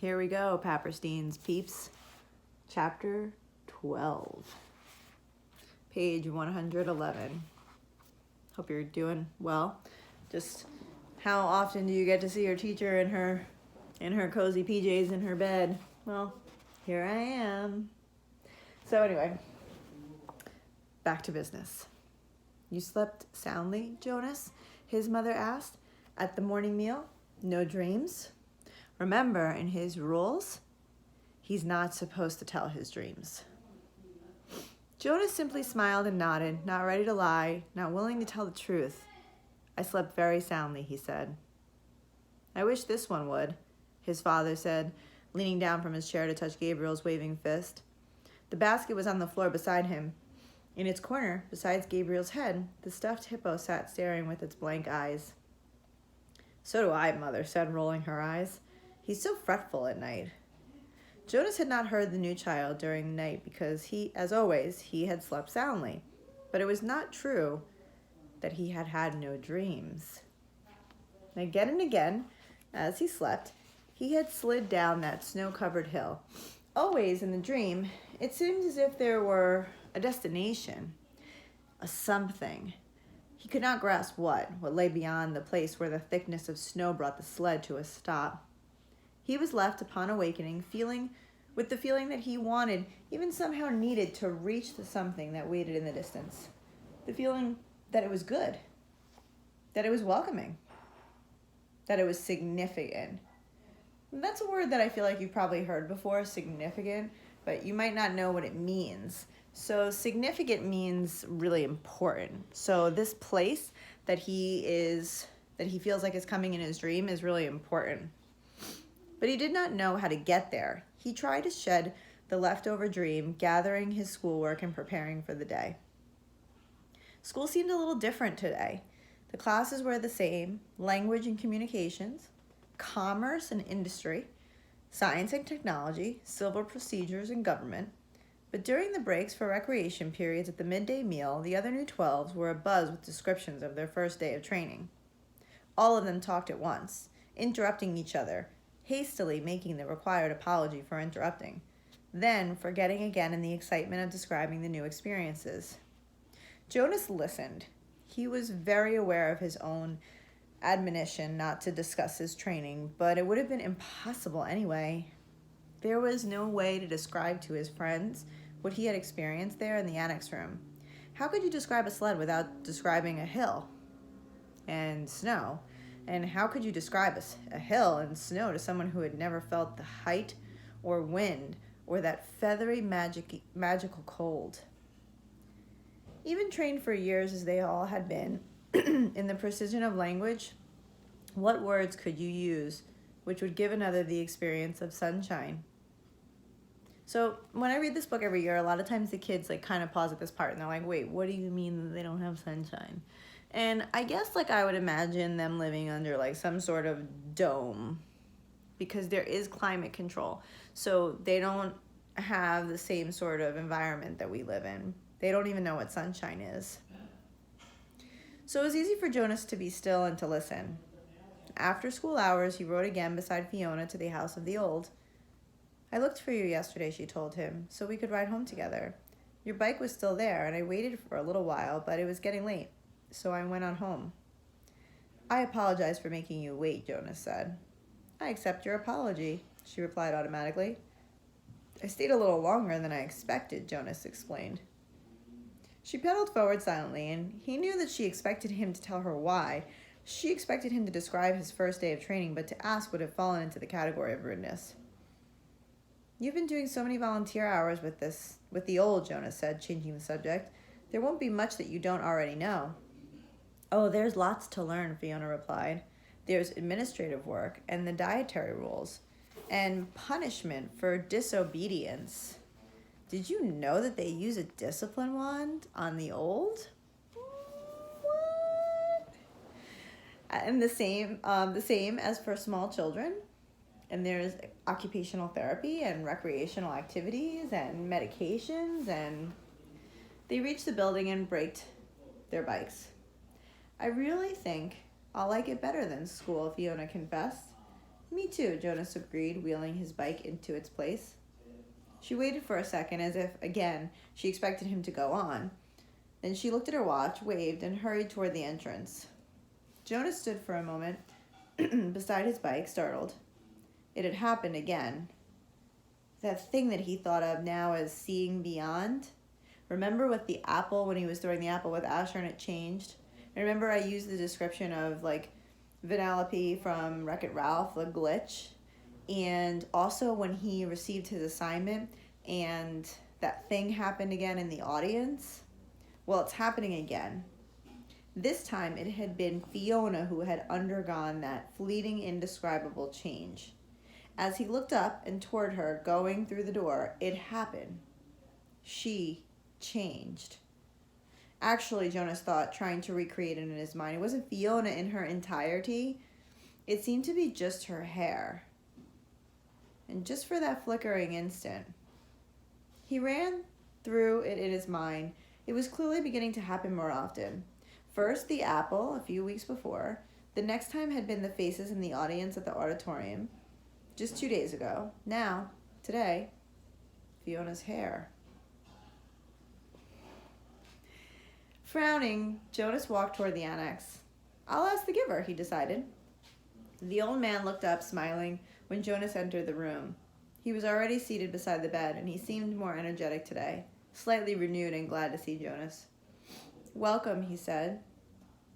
Here we go, Papperstein's peeps. Chapter 12. Page 111. Hope you're doing well. Just how often do you get to see your teacher in her cozy PJs in her bed? Well, here I am. So anyway, back to business. You slept soundly, Jonas? His mother asked. At the morning meal? No dreams? Remember, in his rules, he's not supposed to tell his dreams. Jonas simply smiled and nodded, not ready to lie, not willing to tell the truth. I slept very soundly, he said. I wish this one would, his father said, leaning down from his chair to touch Gabriel's waving fist. The basket was on the floor beside him. In its corner, besides Gabriel's head, the stuffed hippo sat staring with its blank eyes. So do I, Mother said, rolling her eyes. He's so fretful at night. Jonas had not heard the new child during the night because he, as always, he had slept soundly. But it was not true that he had had no dreams. Again and again, as he slept, he had slid down that snow-covered hill. Always in the dream, it seemed as if there were a destination, a something. He could not grasp what lay beyond the place where the thickness of snow brought the sled to a stop. He was left upon awakening, with the feeling that he wanted, even somehow needed, to reach the something that waited in the distance. The feeling that it was good, that it was welcoming, that it was significant. That's a word that I feel like you've probably heard before, significant, but you might not know what it means. So significant means really important. So this place that he feels like is coming in his dream is really important. But he did not know how to get there. He tried to shed the leftover dream, gathering his schoolwork and preparing for the day. School seemed a little different today. The classes were the same: language and communications, commerce and industry, science and technology, civil procedures and government. But during the breaks for recreation periods at the midday meal, the other new 12s were abuzz with descriptions of their first day of training. All of them talked at once, interrupting each other, hastily making the required apology for interrupting, then forgetting again in the excitement of describing the new experiences. Jonas listened. He was very aware of his own admonition not to discuss his training, but it would have been impossible anyway. There was no way to describe to his friends what he had experienced there in the annex room. How could you describe a sled without describing a hill and snow? And how could you describe a hill and snow to someone who had never felt the height or wind or that feathery magical cold? Even trained for years as they all had been in the precision of language, what words could you use which would give another the experience of sunshine? So when I read this book every year, a lot of times the kids kind of pause at this part and they're like, wait, what do you mean that they don't have sunshine? And I guess I would imagine them living under some sort of dome, because there is climate control. So they don't have the same sort of environment that we live in. They don't even know what sunshine is. So it was easy for Jonas to be still and to listen. After school hours, he rode again beside Fiona to the house of the old. I looked for you yesterday, she told him, so we could ride home together. Your bike was still there, and I waited for a little while, but it was getting late, so I went on home. I apologize for making you wait, Jonas said. I accept your apology, she replied automatically. I stayed a little longer than I expected, Jonas explained. She pedaled forward silently, and he knew that she expected him to tell her why. She expected him to describe his first day of training, but to ask would have fallen into the category of rudeness. You've been doing so many volunteer hours with the old, Jonas said, changing the subject. There won't be much that you don't already know. Oh, there's lots to learn, Fiona replied. There's administrative work and the dietary rules and punishment for disobedience. Did you know that they use a discipline wand on the old? What? And the same as for small children. And there's occupational therapy and recreational activities and medications, and they reached the building and braked their bikes. I really think I'll like it better than school, Fiona confessed. Me too, Jonas agreed, wheeling his bike into its place. She waited for a second as if, again, she expected him to go on. Then she looked at her watch, waved, and hurried toward the entrance. Jonas stood for a moment beside his bike, startled. It had happened again. That thing that he thought of now as seeing beyond. Remember with the apple, when he was throwing the apple with Asher and it changed? And remember I used the description of like Vanellope from Wreck-It Ralph, the glitch. And also when he received his assignment and that thing happened again in the audience. Well, it's happening again. This time it had been Fiona who had undergone that fleeting, indescribable change. As he looked up and toward her, going through the door, it happened. She changed. Actually, Jonas thought, trying to recreate it in his mind, it wasn't Fiona in her entirety. It seemed to be just her hair. And just for that flickering instant, he ran through it in his mind. It was clearly beginning to happen more often. First, the apple, a few weeks before. The next time had been the faces in the audience at the auditorium, just 2 days ago. Now, today, Fiona's hair. Frowning, Jonas walked toward the annex. I'll ask the giver, he decided. The old man looked up, smiling, when Jonas entered the room. He was already seated beside the bed, and he seemed more energetic today, slightly renewed and glad to see Jonas. Welcome, he said.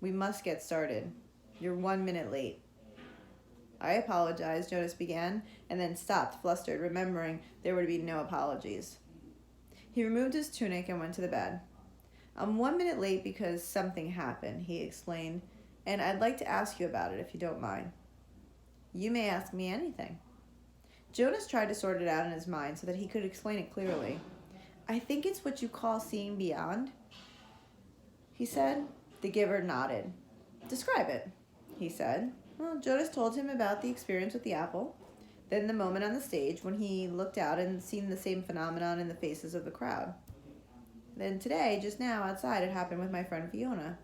We must get started. You're 1 minute late. I apologize, Jonas began, and then stopped, flustered, remembering there would be no apologies. He removed his tunic and went to the bed. I'm 1 minute late because something happened, he explained, and I'd like to ask you about it if you don't mind. You may ask me anything. Jonas tried to sort it out in his mind so that he could explain it clearly. I think it's what you call seeing beyond, he said. The giver nodded. Describe it, he said. Well, Jonas told him about the experience with the apple, then the moment on the stage when he looked out and seen the same phenomenon in the faces of the crowd. Then today, just now, outside, it happened with my friend Fiona.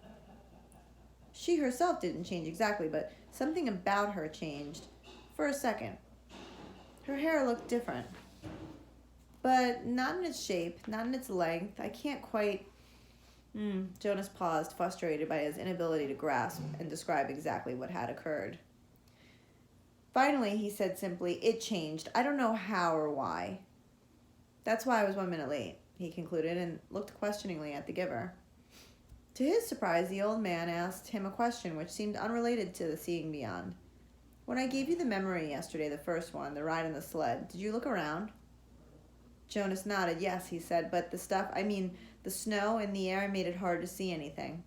She herself didn't change exactly, but something about her changed. For a second. Her hair looked different. But not in its shape, not in its length. I can't quite... Jonas paused, frustrated by his inability to grasp and describe exactly what had occurred. Finally, he said simply, it changed. I don't know how or why. That's why I was 1 minute late, he concluded, and looked questioningly at the giver. To his surprise, the old man asked him a question which seemed unrelated to the seeing beyond. When I gave you the memory yesterday, the first one, the ride in the sled, did you look around? Jonas nodded. Yes, he said, but the snow in the air made it hard to see anything.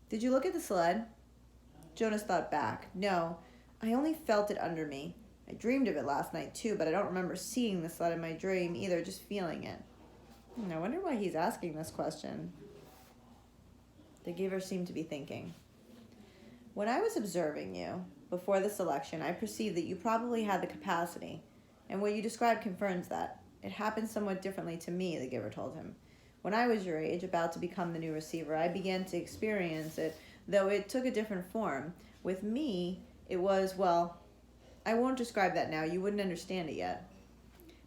Did you look at the sled? Jonas thought back. No, I only felt it under me. I dreamed of it last night too, but I don't remember seeing the sled in my dream either, just feeling it. I wonder why he's asking this question. The giver seemed to be thinking. When I was observing you, before the selection, I perceived that you probably had the capacity, and what you described confirms that. It happened somewhat differently to me, the giver told him. When I was your age, about to become the new receiver, I began to experience it, though it took a different form. With me, it was, well, I won't describe that now. You wouldn't understand it yet.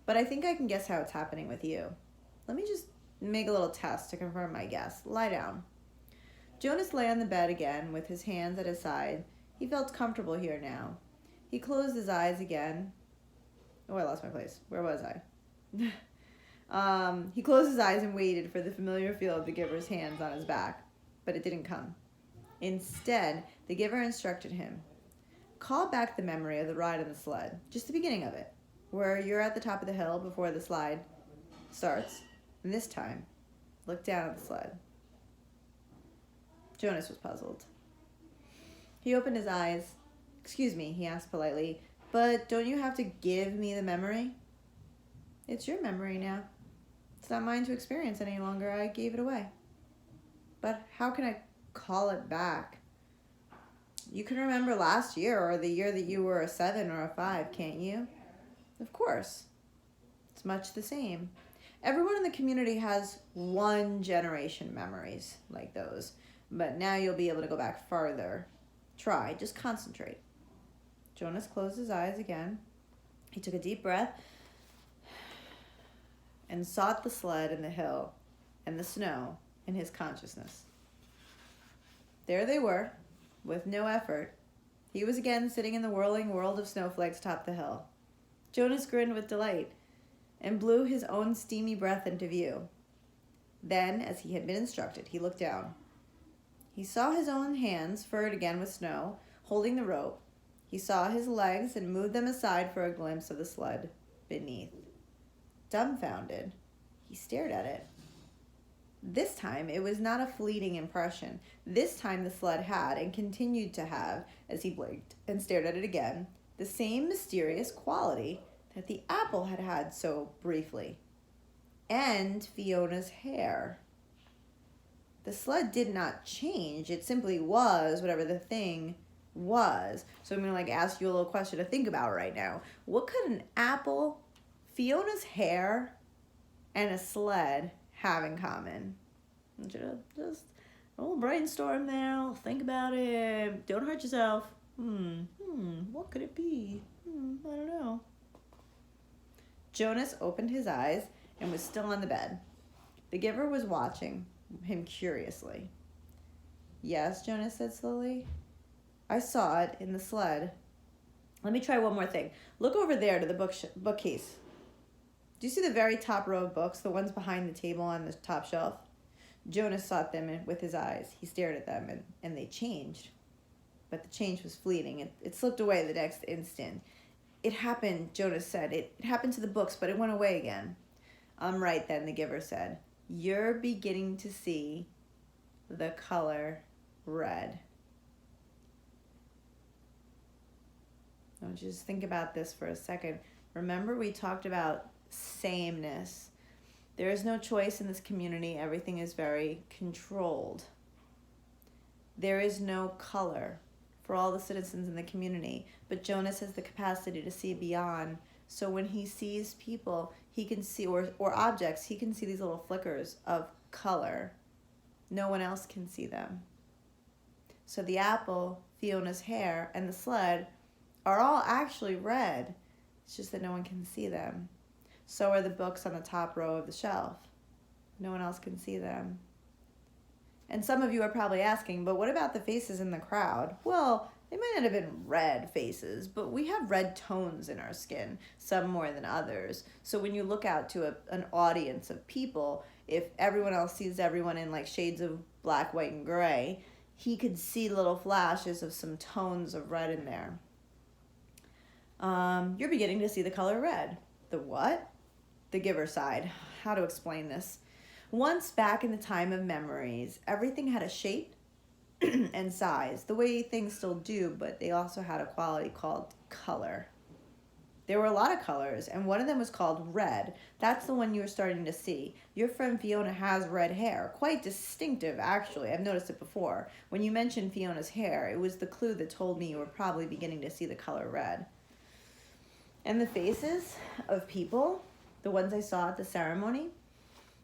But I think I can guess how it's happening with you. Let me just make a little test to confirm my guess. Lie down. Jonas lay on the bed again with his hands at his side. He felt comfortable here now. He closed his eyes again. Oh, I lost my place. Where was I? He closed his eyes and waited for the familiar feel of the giver's hands on his back, but it didn't come. Instead, the giver instructed him, call back the memory of the ride on the sled, just the beginning of it, where you're at the top of the hill before the slide starts, and this time, look down at the sled. Jonas was puzzled. He opened his eyes. Excuse me, he asked politely, but don't you have to give me the memory? It's your memory now. It's not mine to experience any longer. I gave it away. But how can I call it back? You can remember last year or the year that you were a 7 or a 5, can't you? Of course. It's much the same. Everyone in the community has one generation memories like those. But now you'll be able to go back farther. Try. Just concentrate. Jonas closed his eyes again. He took a deep breath and sought the sled and the hill and the snow in his consciousness. There they were, with no effort. He was again sitting in the whirling world of snowflakes atop the hill. Jonas grinned with delight and blew his own steamy breath into view. Then, as he had been instructed, he looked down. He saw his own hands, furred again with snow, holding the rope. He saw his legs and moved them aside for a glimpse of the sled beneath. Dumbfounded, he stared at it. This time, it was not a fleeting impression. This time, the sled had, and continued to have, as he blinked and stared at it again, the same mysterious quality that the apple had had so briefly. And Fiona's hair. The sled did not change. It simply was whatever the thing was. So I'm going to ask you a little question to think about right now. What could an apple, Fiona's hair, and a sled have in common? I want you to just a little brainstorm there. Think about it. Don't hurt yourself. What could it be? I don't know. Jonas opened his eyes and was still on the bed. The giver was watching him curiously. Yes, Jonas said slowly. I saw it in the sled. Let me try one more thing. Look over there to the bookcase. Do you see the very top row of books, the ones behind the table on the top shelf? Jonas sought them with his eyes. He stared at them, and they changed. But the change was fleeting. It slipped away the next instant. It happened, Jonas said. It happened to the books, but it went away again. I'm right then, the giver said. You're beginning to see the color red. I want you to just think about this for a second. Remember, we talked about sameness. There is no choice in this community. Everything is very controlled. There is no color for all the citizens in the community, but Jonas has the capacity to see beyond. So when he sees people, he can see, or objects, he can see these little flickers of color. No one else can see them. So the apple, Fiona's hair, and the sled are all actually red. It's just that no one can see them. So are the books on the top row of the shelf. No one else can see them. And some of you are probably asking, but what about the faces in the crowd? Well, they might not have been red faces, but we have red tones in our skin, some more than others. So when you look out to an audience of people, if everyone else sees everyone in shades of black, white, and gray, he could see little flashes of some tones of red in there. You're beginning to see the color red. The what? The giver sighed. How to explain this? Once back in the time of memories, everything had a shape and size, the way things still do, but they also had a quality called color. There were a lot of colors, and one of them was called red. That's the one you were starting to see. Your friend Fiona has red hair. Quite distinctive, actually. I've noticed it before. When you mentioned Fiona's hair, it was the clue that told me you were probably beginning to see the color red. And the faces of people, the ones I saw at the ceremony,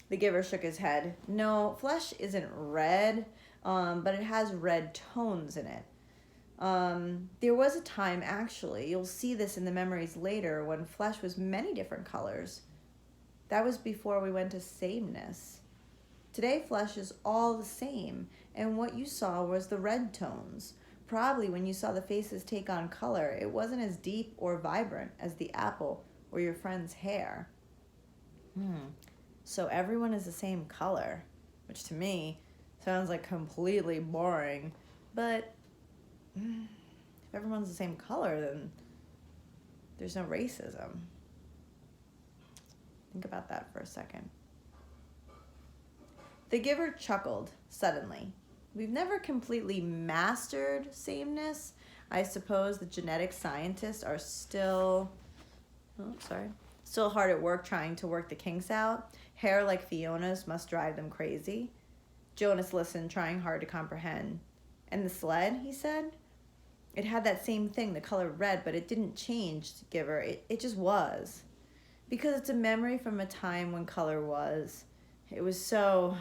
the giver shook his head. No, flesh isn't red, but it has red tones in it. There was a time, actually, you'll see this in the memories later, when flesh was many different colors. That was before we went to sameness. Today, flesh is all the same, and what you saw was the red tones. Probably when you saw the faces take on color, it wasn't as deep or vibrant as the apple or your friend's hair. So everyone is the same color, which to me sounds like completely boring. But if everyone's the same color, then there's no racism. Think about that for a second. The giver chuckled suddenly. We've never completely mastered sameness. I suppose the genetic scientists are still hard at work trying to work the kinks out. Hair like Fiona's must drive them crazy. Jonas listened, trying hard to comprehend. And the sled, he said? It had that same thing, the color red, but it didn't change, giver. It just was. Because it's a memory from a time when color was. It was so...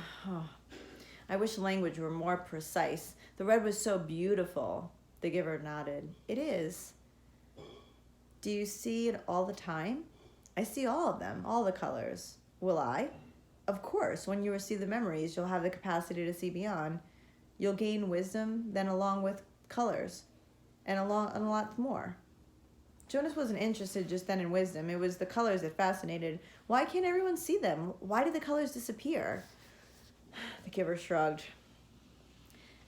I wish language were more precise. The red was so beautiful. The giver nodded. It is. Do you see it all the time? I see all of them, all the colors. Will I? Of course, when you receive the memories, you'll have the capacity to see beyond. You'll gain wisdom, then along with colors, and a lot more. Jonas wasn't interested just then in wisdom. It was the colors that fascinated. Why can't everyone see them? Why did the colors disappear? The giver shrugged.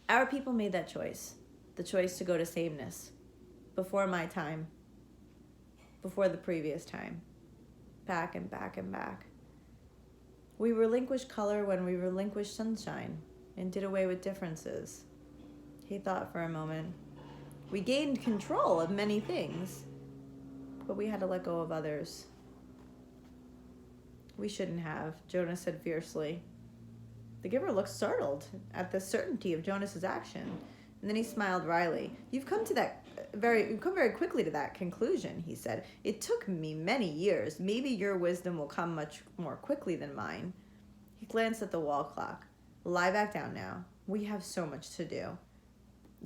Our people made that choice. The choice to go to sameness. Before my time. Before the previous time. Back and back and back. We relinquished color when we relinquished sunshine and did away with differences. He thought for a moment. We gained control of many things, but we had to let go of others. We shouldn't have, Jonas said fiercely. The giver looked startled at the certainty of Jonas's action, and then he smiled wryly. You've come very quickly to that conclusion, he said. It took me many years. Maybe your wisdom will come much more quickly than mine. He glanced at the wall clock. Lie back down now. We have so much to do.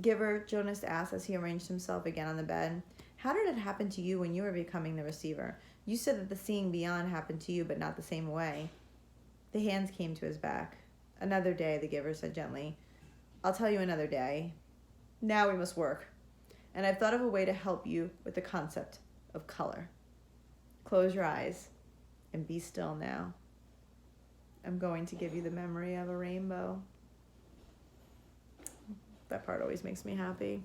Giver, Jonas asked as he arranged himself again on the bed. How did it happen to you when you were becoming the receiver? You said that the seeing beyond happened to you, but not the same way. The hands came to his back. Another day, the giver said gently. I'll tell you another day. Now we must work. And I've thought of a way to help you with the concept of color. Close your eyes and be still now. I'm going to give you the memory of a rainbow. That part always makes me happy.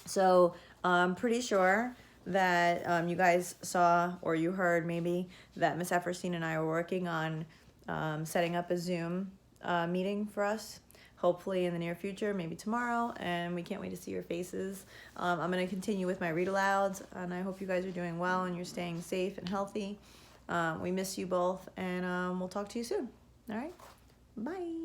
So I'm pretty sure that you guys saw, or you heard maybe, that Miss Epperstein and I are working on setting up a Zoom meeting for us, hopefully in the near future, maybe tomorrow, and we can't wait to see your faces. I'm going to continue with my read alouds, and I hope you guys are doing well and you're staying safe and healthy. We miss you both, and we'll talk to you soon. All right? Bye.